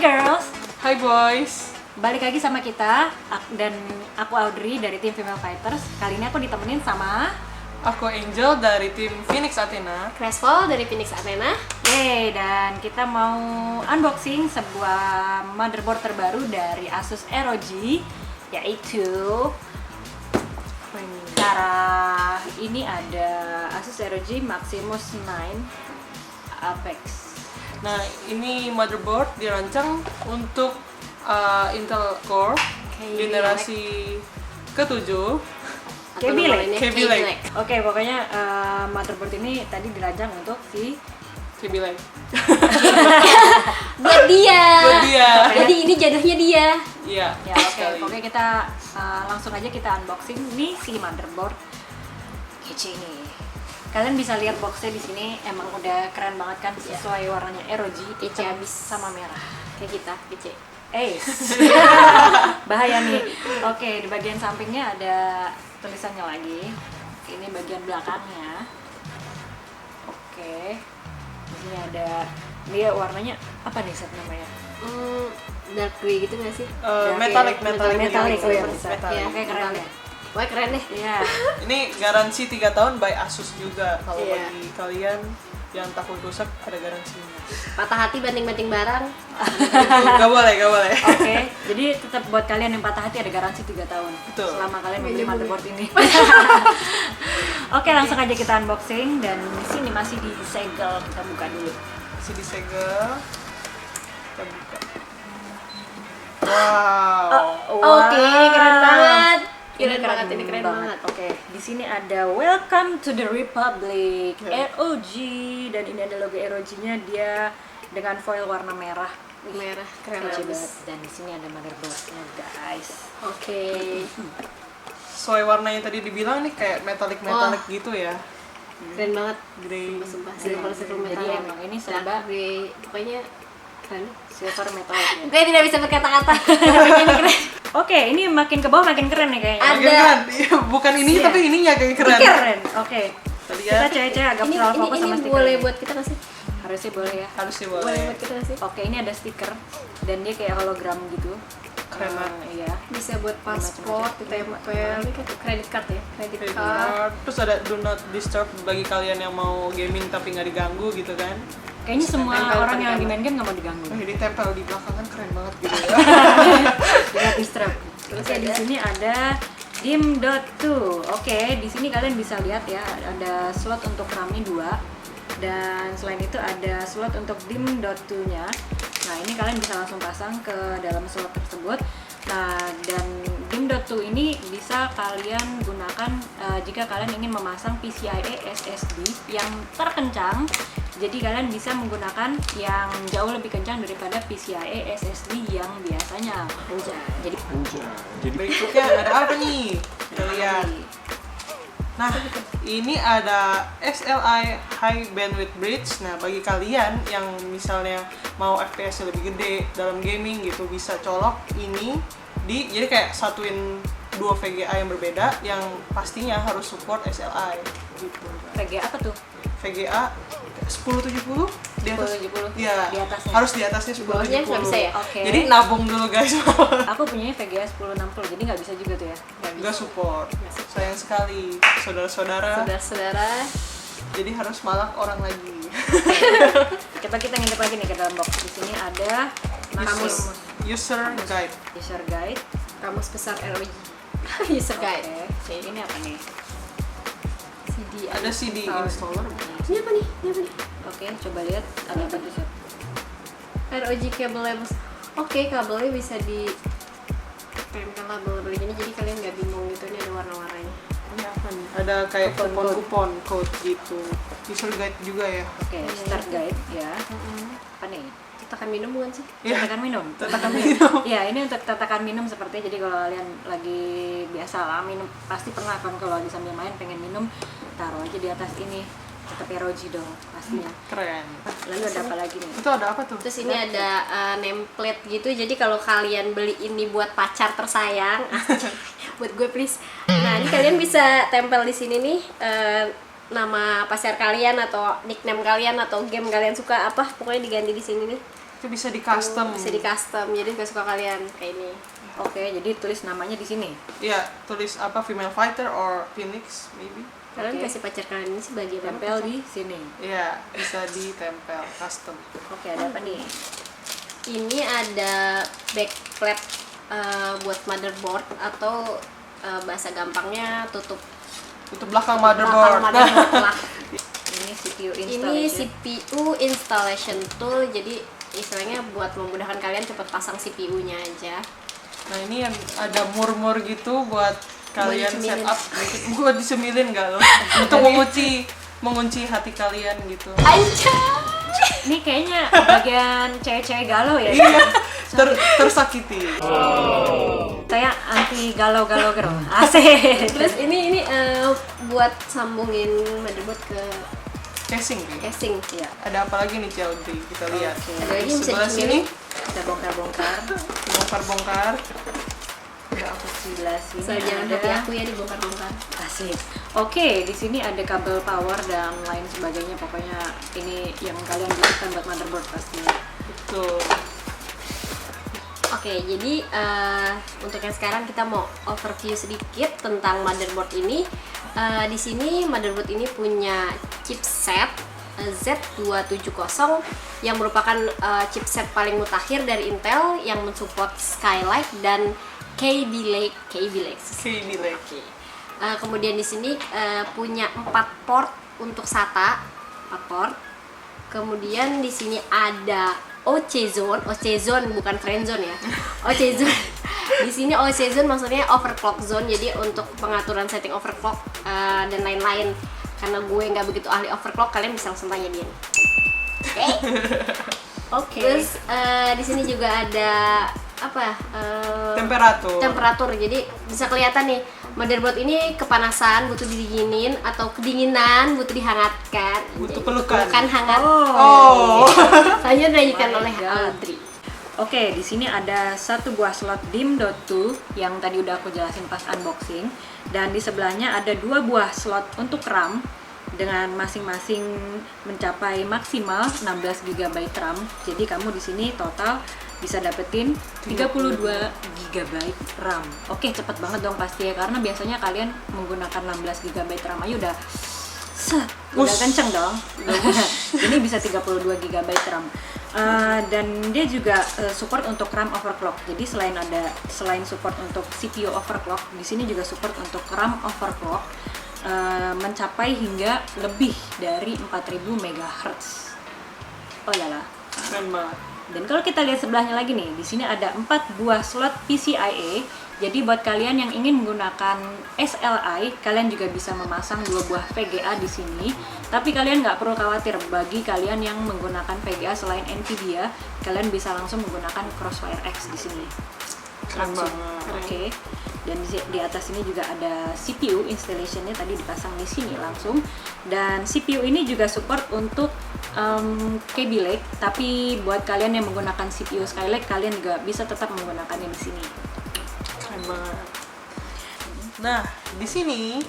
girls, Hai boys. balik lagi sama kita dan aku Audrey dari tim Female Fighters. Kali ini aku ditemenin sama Aku Angel dari tim Phoenix Athena. Crashfall dari Phoenix Athena. Yeay, dan kita mau unboxing sebuah motherboard terbaru dari Asus ROG, yaitu cara ini ada Asus ROG Maximus 9 Apex. Nah, ini motherboard dirancang untuk Intel Core generasi ke-7. Kaby Lake. Kaby Lake. Oke, pokoknya motherboard ini tadi dirancang untuk si Kaby Lake. Buat dia. Buat dia. Jadi ini jodohnya dia. Iya, ya. Oke, pokoknya kita langsung aja kita unboxing nih si motherboard kece ini. Kalian bisa lihat boxnya di sini, emang udah keren banget kan, sesuai warnanya ROG, Kece hitam abis. sama merah. Kayak kita, kece. Bahaya nih. Oke, di bagian sampingnya ada tulisannya lagi. Ini bagian belakangnya. Oke. Di sini ada, dia warnanya apa nih set namanya? Dark grey gitu nggak sih? Metallic. Oh ya, bisa. Metallic. Ya, Oke, keren ya. Wah keren deh. Iya. Ini garansi 3 tahun by Asus juga. Kalau Iya. bagi kalian yang takut rusak, ada garansinya. Patah hati banting-banting barang. Gak boleh. Oke, jadi tetap buat kalian yang patah hati ada garansi 3 tahun. Betul. Selama kalian membeli motherboard ini. Oke, langsung aja kita unboxing, dan di sini masih disegel. Kita buka dulu. Masih disegel. Kita buka. Wow. Oke, keren banget. Ini Ini keren banget. Oke, di sini ada Welcome to the Republic, ROG, dan ini ada logo ROG-nya, dia dengan foil warna merah. Merah, keren Kece banget. banget. Dan di sini ada motherboard-nya, guys. Oke. Sesuai warna yang tadi dibilang nih kayak metallic gitu ya. Keren banget. Grey. Sumpah, silver Jadi metal. emang ini Dark serba grey. Pokoknya keren. silver metallic ya. Gue tidak bisa berkata-kata. Pokoknya ini keren. Oke, ini makin ke bawah makin keren nih kayaknya. Ada. Makin keren. Iya, bukan ini Iya. tapi ininya kayak keren. Ini keren. Oke. Kita Kita lihat. cewek-cewek agak salah fokus sama Ini stiker. boleh buat kita nggak sih? Harusnya boleh ya. Harusnya Boleh boleh. buat kita nggak sih? Oke, ini ada stiker dan dia kayak hologram gitu. Keren banget. Iya. Bisa buat paspor, ditempel, credit card ya, credit Credit card. card. Terus ada do not disturb bagi kalian yang mau gaming tapi nggak diganggu gitu kan. Kayaknya semua Tempel orang yang lagi tempel. main game nggak mau diganggu. Jadi tempel di belakang kan keren banget gitu ya. Lihat di strap. Terus ya, di sini ada DIMM.2. Oke, di sini kalian bisa lihat ya, ada slot untuk RAM-nya 2. Dan selain itu ada slot untuk DIMM.2-nya. Nah, ini kalian bisa langsung pasang ke dalam slot tersebut. Nah, dan DIMM.2 ini bisa kalian gunakan jika kalian ingin memasang PCIe SSD yang terkencang. Jadi kalian bisa menggunakan yang jauh lebih kencang daripada PCIe SSD yang biasanya. Jadi Berikutnya ada apa nih? Kita lihat. Nah, ini ada SLI High Bandwidth Bridge. Nah, bagi kalian yang misalnya mau FPS lebih gede dalam gaming gitu, bisa colok ini jadi kayak satuin dua VGA yang berbeda yang pastinya harus support SLI gitu. VGA apa tuh? VGA 1070 di atas. 1070. Iya. Di atasnya. Harus di atasnya Bawahnya 1070. nggak bisa ya? Oke. Jadi nabung dulu guys. Aku punyanya VGA 1060, jadi nggak bisa juga tuh ya. Nggak support. Sayang sekali saudara-saudara. Saudara-saudara, Jadi harus malak orang lagi. Coba kita ngintip lagi nih ke dalam box. Di sini ada kamus User guide. user guide. kamus besar ROG. User guide. Oke. Ini apa nih? CD. Ada CD installer. Ini apa nih? Ini apa nih? Oke, coba lihat ada apa tuh, Sob? ROG kabelnya bos. Oke, kabelnya bisa di tempel label gini, jadi kalian nggak bingung gitu. Ini ada warna-warnanya. Ini apa nih? Ada kayak kupon-kupon code gitu. User guide juga ya. Oke, start guide ya. Apa nih? Tatakan minum bukan sih? Iya. Tatakan minum. Tatakan minum. Iya, ini untuk tatakan minum sepertinya. Jadi kalau kalian lagi biasa lah minum, pasti pernah kan kalau lagi sambil main pengen minum, taruh aja di atas ini. Tetap ROG dong pastinya. Keren. Lalu ada apa lagi nih? Itu ada apa tuh? Terus ini ada nameplate gitu, jadi kalau kalian beli ini buat pacar tersayang, buat gue please. Nah ini kalian bisa tempel di sini nih nama pacar kalian atau nickname kalian atau game kalian suka apa, pokoknya diganti di sini nih. Itu bisa di custom. Bisa di custom, jadi suka kalian kayak ini. Oke, jadi tulis namanya di sini. Iya, tulis apa female fighter or phoenix maybe. Kalian Oke. kasih pacar kalian ini sebagai Tempel di sini. Iya, bisa ditempel custom. Oke, ada apa nih? Ini ada backplate buat motherboard atau bahasa gampangnya tutup Untuk belakang belakang motherboard. motherboard lah. Ini CPU Ini installation. CPU installation tool, jadi istilahnya buat memudahkan kalian cepat pasang CPU-nya aja. Nah, ini yang ada murmur gitu buat kalian disemilin. setup buat disemilin gak loh? Untuk mengunci hati kalian gitu. Anjay! Ini kayaknya bagian cewek-cewek galau ya. Iya, tersakiti. Kayak anti galau-galau girl. Asik. Terus ini buat sambungin motherboard ke Casing nih. casing. Iya. Ada apa lagi nih Ciaudrey? Kita lihat. Oke. Ada lagi yang bisa Sebelah sini dicemilin. Kita bongkar-bongkar. bongkar-bongkar. Udah aku jelasin. Asal jangan hati aku ya dibongkar-bongkar. Asik. Oke, di sini ada kabel power dan lain sebagainya. Pokoknya ini yang kalian butuhkan buat motherboard pastinya. Betul. Oke, jadi untuk yang sekarang kita mau overview sedikit tentang motherboard ini. Di sini motherboard ini punya chipset Z270 yang merupakan chipset paling mutakhir dari Intel yang mensupport Skylake dan Kaby Lake. Kaby Lake. Kemudian di sini punya 4 port untuk SATA, 4 port. Kemudian di sini ada OC zone bukan friend zone ya. OC zone. Di sini OC zone maksudnya overclock zone. Jadi untuk pengaturan setting overclock dan lain-lain. Karena gue nggak begitu ahli overclock, kalian bisa langsung tanya dia. Oke. Oke. Terus di sini juga ada apa? Temperatur. Jadi bisa kelihatan nih motherboard ini kepanasan butuh didinginin atau kedinginan butuh dihangatkan. Butuh pelukan. Pelukan hangat. Oh. Selanjutnya dilanjutkan My oleh God. Audrey. Oke, di sini ada satu buah slot DIMM.2 yang tadi udah aku jelasin pas unboxing, dan di sebelahnya ada 2 buah slot untuk RAM dengan masing-masing mencapai maksimal 16 GB RAM. Jadi kamu di sini total bisa dapetin 32 GB RAM. Oke, cepet banget dong pasti ya, karena biasanya kalian menggunakan 16 GB RAM aja udah udah kenceng dong. Ini bisa 32 GB RAM. Dan dia juga support untuk RAM overclock. Jadi selain support untuk CPU overclock, di sini juga support untuk RAM overclock mencapai hingga lebih dari 4000 MHz. Oh lala. Keren banget. Dan kalau kita lihat sebelahnya lagi nih, di sini ada 4 buah slot PCIe. Jadi buat kalian yang ingin menggunakan SLI, kalian juga bisa memasang 2 buah VGA di sini. Tapi kalian nggak perlu khawatir, bagi kalian yang menggunakan VGA selain NVIDIA, kalian bisa langsung menggunakan Crossfire X di sini. Keren Langsung. banget. Oke. Dan di atas ini juga ada CPU installationnya tadi dipasang di sini langsung. Dan CPU ini juga support untuk Kaby Lake, tapi buat kalian yang menggunakan CPU Skylake, kalian juga bisa tetap menggunakannya di sini. Keren banget. Nah, di sini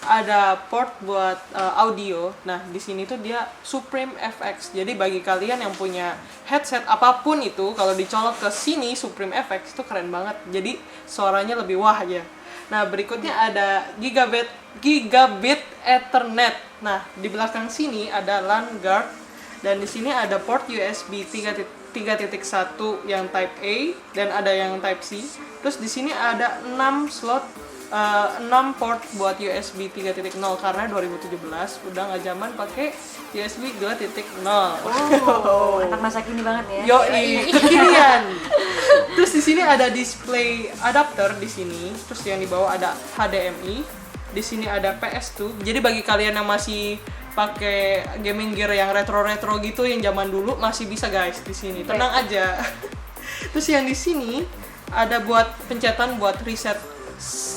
ada port buat audio. Nah, di sini tuh dia Supreme FX. Jadi bagi kalian yang punya headset apapun itu, kalau dicolok ke sini Supreme FX itu keren banget. Jadi suaranya lebih wah aja. Nah, berikutnya ada gigabit Ethernet. Nah, di belakang sini ada LAN guard, dan di sini ada port USB 3.1 yang Type A dan ada yang Type C. Terus di sini ada 6 slot 6 port buat USB 3.0 karena 2017 udah nggak zaman pakai USB 2.0. Oh, anak masa kini banget ya. Yoi, kekinian. Terus di sini ada display adapter di sini. Terus yang di bawah ada HDMI. Di sini ada PS2. Jadi bagi kalian yang masih pakai gaming gear yang retro-retro gitu yang zaman dulu masih bisa guys di sini. Tenang aja. Terus yang di sini ada buat pencetan buat reset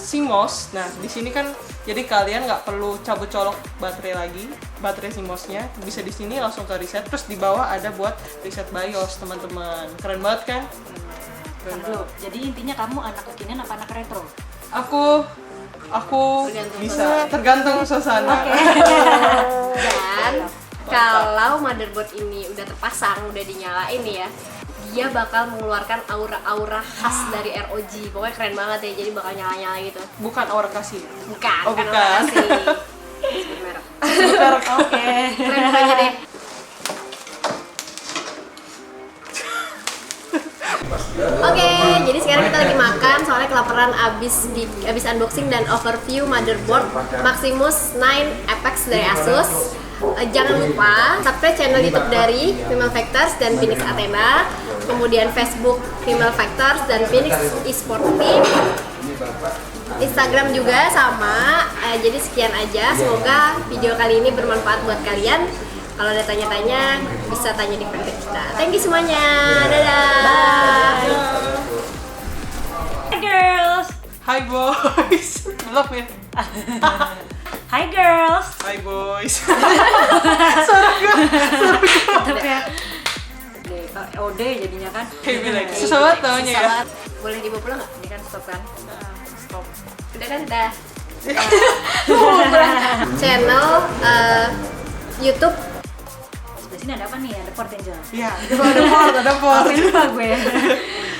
CMOS. Nah, di sini kan jadi kalian nggak perlu cabut colok baterai CMOS-nya bisa di sini langsung ke reset. Terus di bawah ada buat reset BIOS, teman-teman. Keren banget kan? Keren Dulu. banget. Jadi intinya kamu anak kekinian apa anak retro? Aku bisa tergantung suasana. Dan kalau motherboard ini udah terpasang, udah dinyalain nih ya, dia bakal mengeluarkan aura-aura khas dari ROG. Pokoknya keren banget ya, jadi bakal nyala-nyala gitu. Bukan aura kasih. Bukan, Oh, bukan bukan. aura kasih. Sebut merek. Sebentar. Oke. Keren pokoknya deh. Oke, jadi sekarang kita lagi makan soalnya kelaparan abis unboxing dan overview motherboard Maximus 9 Apex dari Asus. Jangan lupa subscribe channel YouTube dari Female Factors dan Phoenix Athena, kemudian Facebook Female Factors dan Phoenix Esport Team. Instagram juga sama. Jadi sekian aja. Semoga video kali ini bermanfaat buat kalian. Kalau ada tanya-tanya, bisa tanya di fanpage kita. Thank you semuanya. Dadah. Hi girls. Hi boys. Belum ya? Hi girls. Hi boys. Tetap ya. OD jadinya kan. Kayak bilang susah banget taunya ya. Sahabat, boleh dibawa pulang nggak? Ini kan stop kan. Stop. Udah kan? Udah. Mau pulang. Channel YouTube Sebelah sini ada apa nih? Ada port Angel. Iya, ada port. Lupa gue.